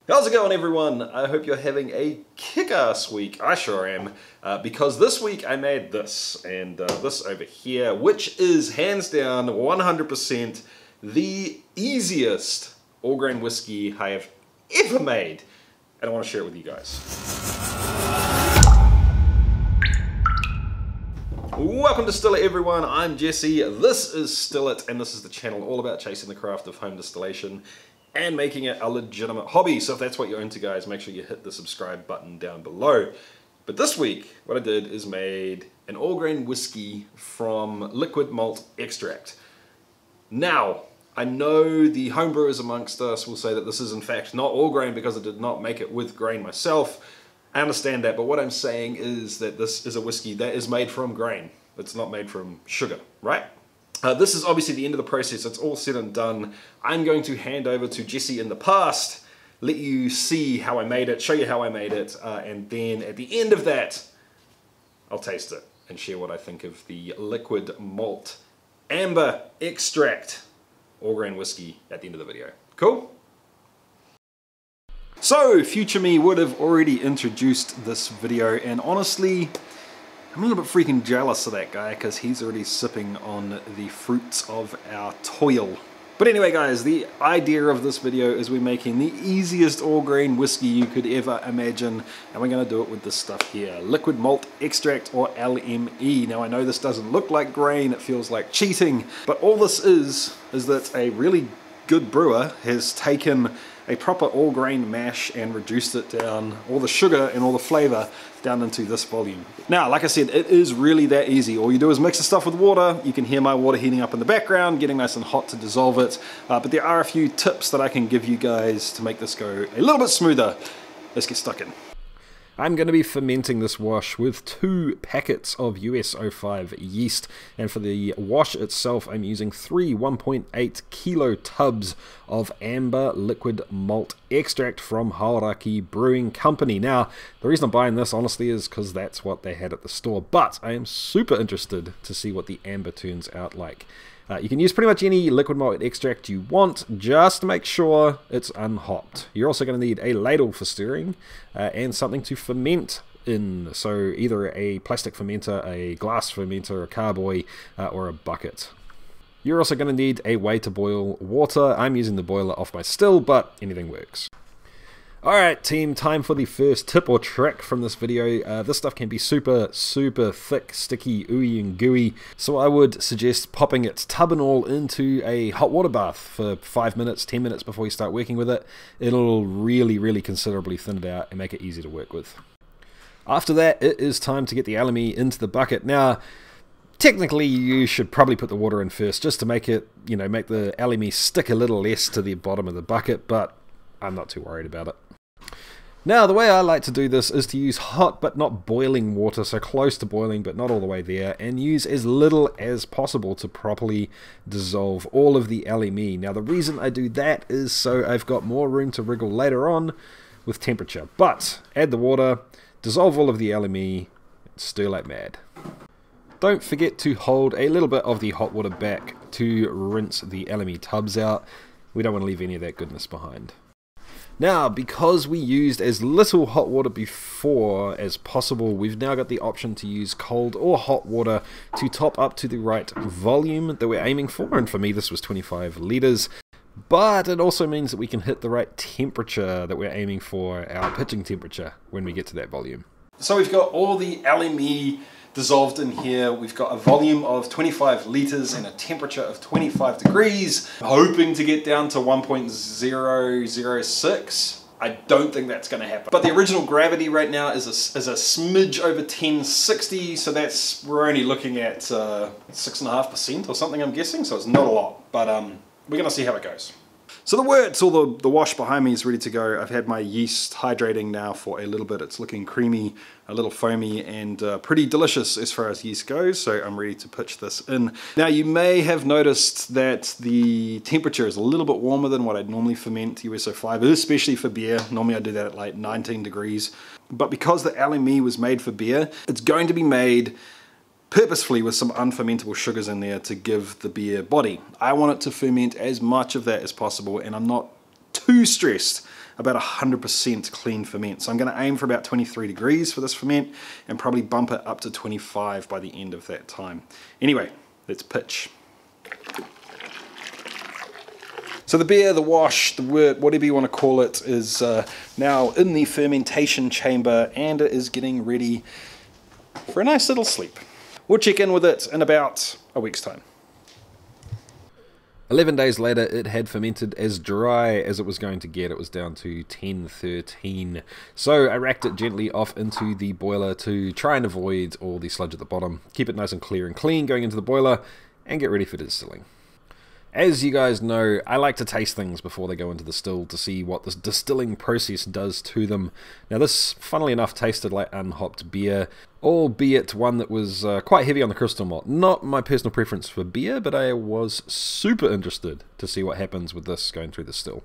How's it going, everyone? I hope you're having a kick-ass week. I sure am, because this week I made this, and this over here, which is hands down 100% the easiest all-grain whiskey I have ever made, and I want to share it with you guys. Welcome to Still It, everyone. I'm Jesse, this is Still It, and this is the channel all about chasing the craft of home distillation and making it a legitimate hobby. So if that's what you're into, guys, make sure you hit the subscribe button down below. But this week, what I did is made an all-grain whiskey from Liquid Malt Extract. Now, I know the homebrewers amongst us will say that this is in fact not all-grain because I did not make it with grain myself. I understand that, but what I'm saying is that this is a whiskey that is made from grain. It's not made from sugar, right? This is obviously the end of the process. It's all said and done. I'm going to hand over to Jesse in the past, let you see how I made it, show you how I made it, and then at the end of that, I'll taste it and share what I think of the Liquid Malt Amber Extract all-grain whiskey at the end of the video. Cool? So, future me would have already introduced this video, and honestly, I'm a little bit freaking jealous of that guy because he's already sipping on the fruits of our toil. But anyway, guys, the idea of this video is we're making the easiest all-grain whiskey you could ever imagine, and we're going to do it with this stuff here, Liquid Malt Extract, or LME. Now, I know this doesn't look like grain, it feels like cheating, but all this is that a really good brewer has taken a proper all-grain mash and reduced it down, all the sugar and all the flavor down into this volume. Now, like I said, it is really that easy. All you do is mix the stuff with water. You can hear my water heating up in the background, getting nice and hot to dissolve it. But there are a few tips that I can give you guys to make this go a little bit smoother. Let's get stuck in. I'm going to be fermenting this wash with 2 packets of US-05 yeast, and for the wash itself I'm using 3 1.8 kilo tubs of amber liquid malt extract from Hauraki Brewing Company. Now, the reason I'm buying this honestly is because that's what they had at the store, but I am super interested to see what the amber turns out like. You can use pretty much any liquid malt extract you want, just to make sure it's unhopped. You're also going to need a ladle for stirring and something to ferment in, so either a plastic fermenter, a glass fermenter, a carboy, or a bucket. You're also going to need a way to boil water. I'm using the boiler off my still, but anything works. Alright team, time for the first tip or trick from this video. This stuff can be super thick, sticky, ooey and gooey, so I would suggest popping its tub and all into a hot water bath for 5 minutes, 10 minutes before you start working with it. It'll really considerably thin it out and make it easy to work with. After that, it is time to get the LME into the bucket. Now, technically you should probably put the water in first just to make it, make the LME stick a little less to the bottom of the bucket, but I'm not too worried about it. Now, the way I like to do this is to use hot but not boiling water, so close to boiling but not all the way there, and use as little as possible to properly dissolve all of the LME. Now, the reason I do that is so I've got more room to wriggle later on with temperature. But add the water, dissolve all of the LME, stir like mad. Don't forget to hold a little bit of the hot water back to rinse the LME tubs out. We don't want to leave any of that goodness behind. Now, because we used as little hot water before as possible, we've now got the option to use cold or hot water to top up to the right volume that we're aiming for, and for me this was 25 litres. But it also means that we can hit the right temperature that we're aiming for, our pitching temperature, when we get to that volume. So we've got all the LME dissolved in here. We've got a volume of 25 litres and a temperature of 25 degrees. Hoping to get down to 1.006. I don't think that's going to happen. But the original gravity right now is a smidge over 1060, so we're only looking at 6.5% or something, I'm guessing, so it's not a lot. But we're going to see how it goes. So the works, or the wash behind me is ready to go. I've had my yeast hydrating now for a little bit. It's looking creamy, a little foamy, and pretty delicious as far as yeast goes, so I'm ready to pitch this in. Now, you may have noticed that the temperature is a little bit warmer than what I'd normally ferment US-05, especially for beer. Normally I do that at like 19 degrees. But because the LME was made for beer, it's going to be made purposefully with some unfermentable sugars in there to give the beer body. I want it to ferment as much of that as possible, and I'm not too stressed about 100% clean ferment. So I'm going to aim for about 23 degrees for this ferment and probably bump it up to 25 by the end of that time. Anyway, let's pitch. So the beer, the wash, the wort, whatever you want to call it, is now in the fermentation chamber and it is getting ready for a nice little sleep. We'll check in with it in about a week's time. 11 days later, it had fermented as dry as it was going to get. It was down to 10-13. So I racked it gently off into the boiler to try and avoid all the sludge at the bottom. Keep it nice and clear and clean going into the boiler and get ready for distilling. As you guys know, I like to taste things before they go into the still to see what this distilling process does to them. Now this, funnily enough, tasted like unhopped beer, albeit one that was quite heavy on the crystal malt. Not my personal preference for beer, but I was super interested to see what happens with this going through the still.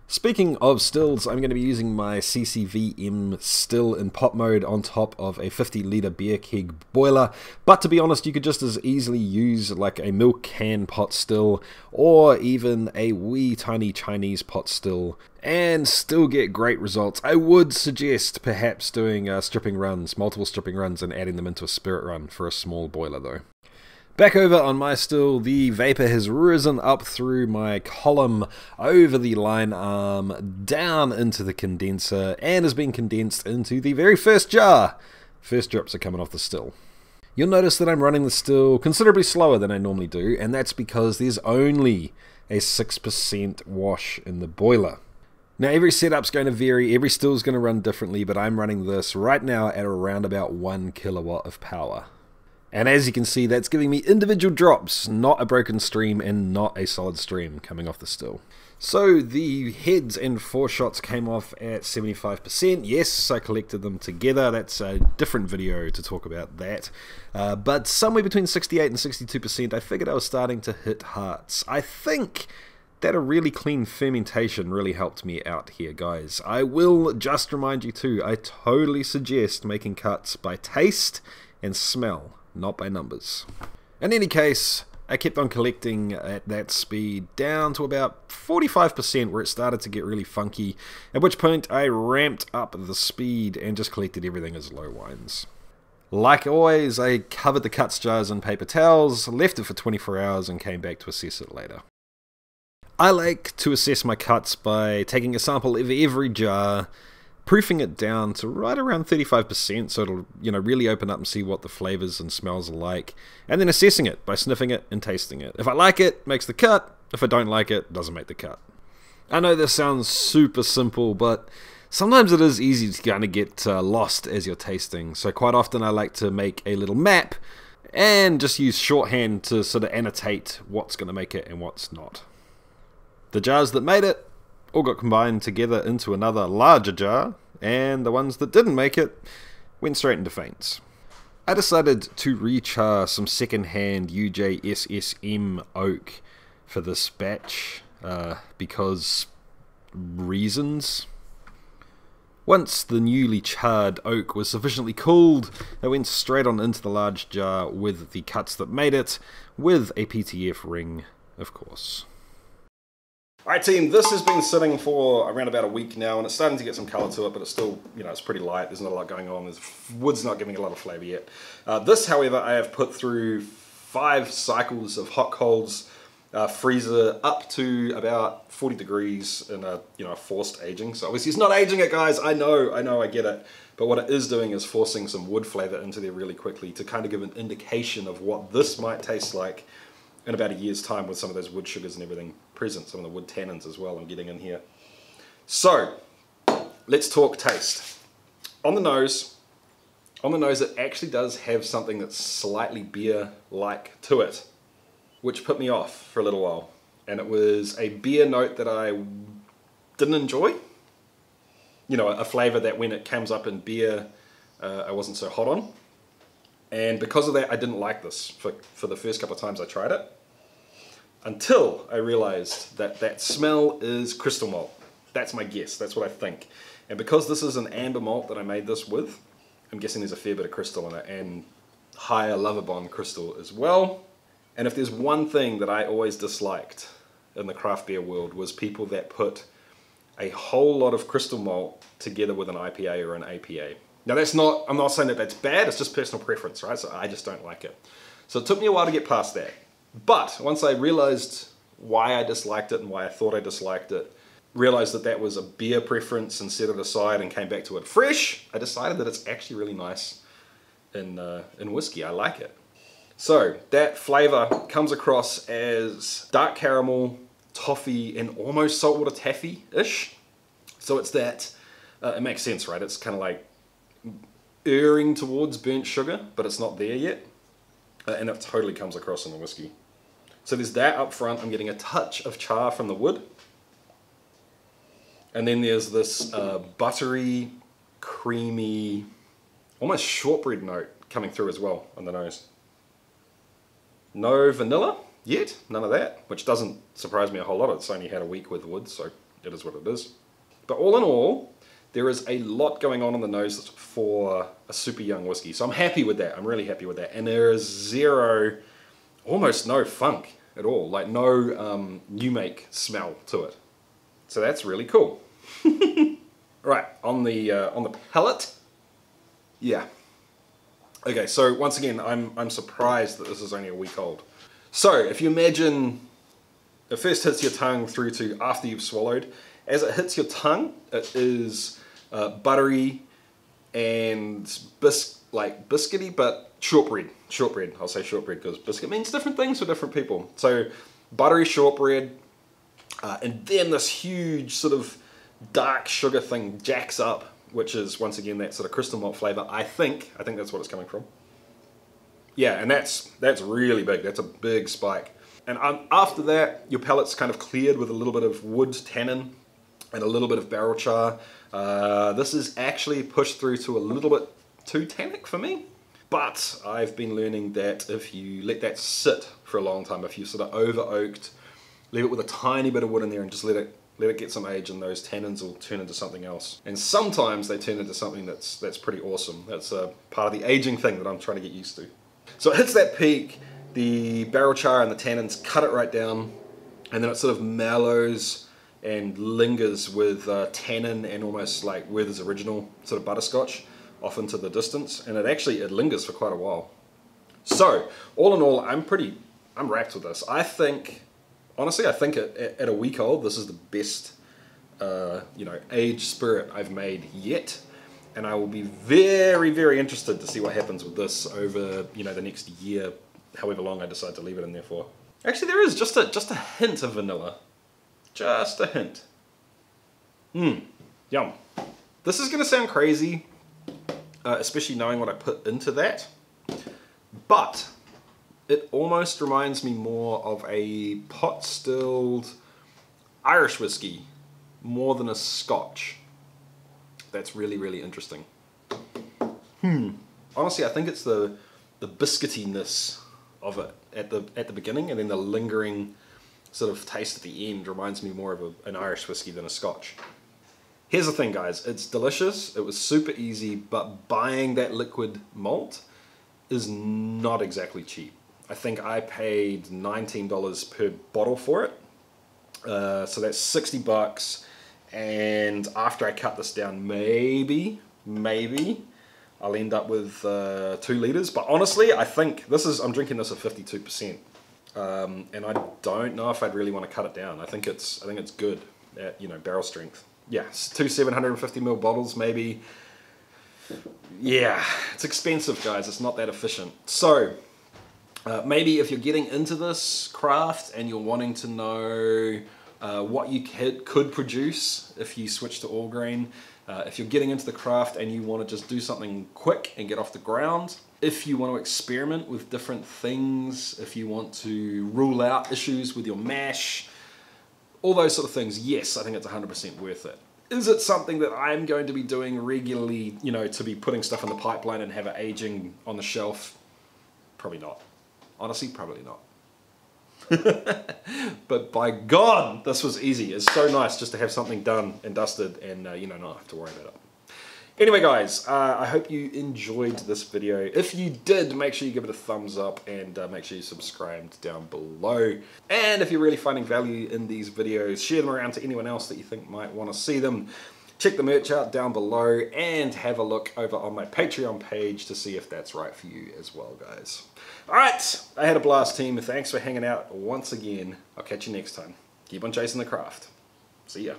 Speaking of stills, I'm going to be using my CCVM still in pot mode on top of a 50-litre beer keg boiler, but to be honest, you could just as easily use like a milk can pot still or even a wee tiny Chinese pot still and still get great results. I would suggest perhaps doing stripping runs, multiple stripping runs, and adding them into a spirit run for a small boiler though. Back over on my still, the vapor has risen up through my column, over the line arm, down into the condenser, and has been condensed into the very first jar. First drips are coming off the still. You'll notice that I'm running the still considerably slower than I normally do, and that's because there's only a 6% wash in the boiler. Now every setup's going to vary, every still's going to run differently, but I'm running this right now at around about 1 kilowatt of power. And as you can see, that's giving me individual drops, not a broken stream and not a solid stream coming off the still. So the heads and foreshots came off at 75%. Yes, I collected them together. That's a different video to talk about that. But somewhere between 68 and 62%, I figured I was starting to hit hearts. I think that a really clean fermentation really helped me out here, guys. I will just remind you too, I totally suggest making cuts by taste and smell, not by numbers. In any case, I kept on collecting at that speed down to about 45% where it started to get really funky, at which point I ramped up the speed and just collected everything as low wines. Like always, I covered the cuts jars in paper towels, left it for 24 hours and came back to assess it later. I like to assess my cuts by taking a sample of every jar, proofing it down to right around 35% so it'll, really open up and see what the flavors and smells are like, and then assessing it by sniffing it and tasting it. If I like it, makes the cut. If I don't like it, doesn't make the cut. I know this sounds super simple, but sometimes it is easy to kind of get lost as you're tasting, so quite often I like to make a little map and just use shorthand to sort of annotate what's going to make it and what's not. The jars that made it all got combined together into another larger jar, and the ones that didn't make it went straight into faints. I decided to rechar some second-hand UJSSM oak for this batch, because reasons. Once the newly charred oak was sufficiently cooled, it went straight on into the large jar with the cuts that made it, with a PTF ring, of course. Alright team, this has been sitting for around about a week now and it's starting to get some colour to it, but it's still, it's pretty light, there's not a lot going on, wood's not giving a lot of flavour yet. This, however, I have put through 5 cycles of hot colds, freezer up to about 40 degrees in a forced aging. So obviously it's not aging it, guys, I know, I get it. But what it is doing is forcing some wood flavour into there really quickly to kind of give an indication of what this might taste like in about a year's time with some of those wood sugars and everything present, some of the wood tannins as well I'm getting in here. So, let's talk taste. On the nose it actually does have something that's slightly beer-like to it, which put me off for a little while. And it was a beer note that I didn't enjoy. A flavour that when it comes up in beer, I wasn't so hot on. And because of that, I didn't like this for the first couple of times I tried it. Until I realized that that smell is crystal malt. That's my guess, that's what I think. And because this is an amber malt that I made this with, I'm guessing there's a fair bit of crystal in it, and higher Lovibond crystal as well. And if there's one thing that I always disliked in the craft beer world was people that put a whole lot of crystal malt together with an IPA or an APA. Now that's not, I'm not saying that that's bad, it's just personal preference, right? So I just don't like it. So it took me a while to get past that. But once I realized why I disliked it and why I thought I disliked it, realized that that was a beer preference and set it aside and came back to it fresh, I decided that it's actually really nice in whiskey. I like it. So that flavor comes across as dark caramel, toffee, and almost saltwater taffy-ish. So it's that, it makes sense, right? It's kind of like erring towards burnt sugar, but it's not there yet. And it totally comes across in the whiskey. So there's that up front. I'm getting a touch of char from the wood. And then there's this buttery, creamy, almost shortbread note coming through as well on the nose. No vanilla yet, none of that, which doesn't surprise me a whole lot. It's only had a week with wood, so it is what it is. But all in all, there is a lot going on the nose for a super young whiskey. So I'm happy with that. I'm really happy with that. And there is zero, almost no funk at all. Like no new make smell to it. So that's really cool. Right, on the palate. Yeah. Okay, so once again, I'm surprised that this is only a week old. So if you imagine it first hits your tongue through to after you've swallowed, as it hits your tongue, it is buttery and biscuity, but shortbread. Shortbread, I'll say shortbread because biscuit means different things for different people. So buttery shortbread, and then this huge sort of dark sugar thing jacks up, which is once again that sort of crystal malt flavor. I think that's what it's coming from. Yeah, and that's really big. That's a big spike. And after that, your palate's kind of cleared with a little bit of wood tannin and a little bit of barrel char. This is actually pushed through to a little bit too tannic for me. But I've been learning that if you let that sit for a long time, if you sort of over oaked, leave it with a tiny bit of wood in there and just let it get some age, and those tannins will turn into something else. And sometimes they turn into something that's pretty awesome. That's part of the aging thing that I'm trying to get used to. So it hits that peak, the barrel char and the tannins cut it right down, and then it sort of mellows and lingers with tannin and almost like Werther's Original sort of butterscotch off into the distance, and it lingers for quite a while. So all in all, I'm wrapped with this. Honestly, I think at a week old, this is the best, aged spirit I've made yet, and I will be very, very interested to see what happens with this over, the next year, however long I decide to leave it in there for. Actually, there is just a hint of vanilla, just a hint. Yum. This is going to sound crazy, especially knowing what I put into that, but it almost reminds me more of a pot-stilled Irish whiskey more than a Scotch. That's really, really interesting. Honestly, I think it's the biscuitiness of it at the beginning, and then the lingering sort of taste at the end reminds me more of an Irish whiskey than a Scotch. Here's the thing, guys. It's delicious. It was super easy, but buying that liquid malt is not exactly cheap. I think I paid $19 per bottle for it. So that's 60 bucks. And after I cut this down, maybe I'll end up with 2 liters. But honestly, I think I'm drinking this at 52%. And I don't know if I'd really want to cut it down. I think it's good at, barrel strength. Yeah, 2 750ml bottles maybe. Yeah, it's expensive, guys. It's not that efficient. So maybe if you're getting into this craft and you're wanting to know what you could produce if you switch to all grain, if you're getting into the craft and you want to just do something quick and get off the ground, if you want to experiment with different things, if you want to rule out issues with your mash, all those sort of things, yes, I think it's 100% worth it. Is it something that I'm going to be doing regularly, to be putting stuff in the pipeline and have it aging on the shelf? Probably not. Honestly, probably not. But by God, this was easy. It's so nice just to have something done and dusted and, not have to worry about it. Anyway guys, I hope you enjoyed this video. If you did, make sure you give it a thumbs up and make sure you subscribed down below. And if you're really finding value in these videos, share them around to anyone else that you think might want to see them. Check the merch out down below and have a look over on my Patreon page to see if that's right for you as well, guys. Alright, I had a blast, team. Thanks for hanging out once again. I'll catch you next time. Keep on chasing the craft. See ya.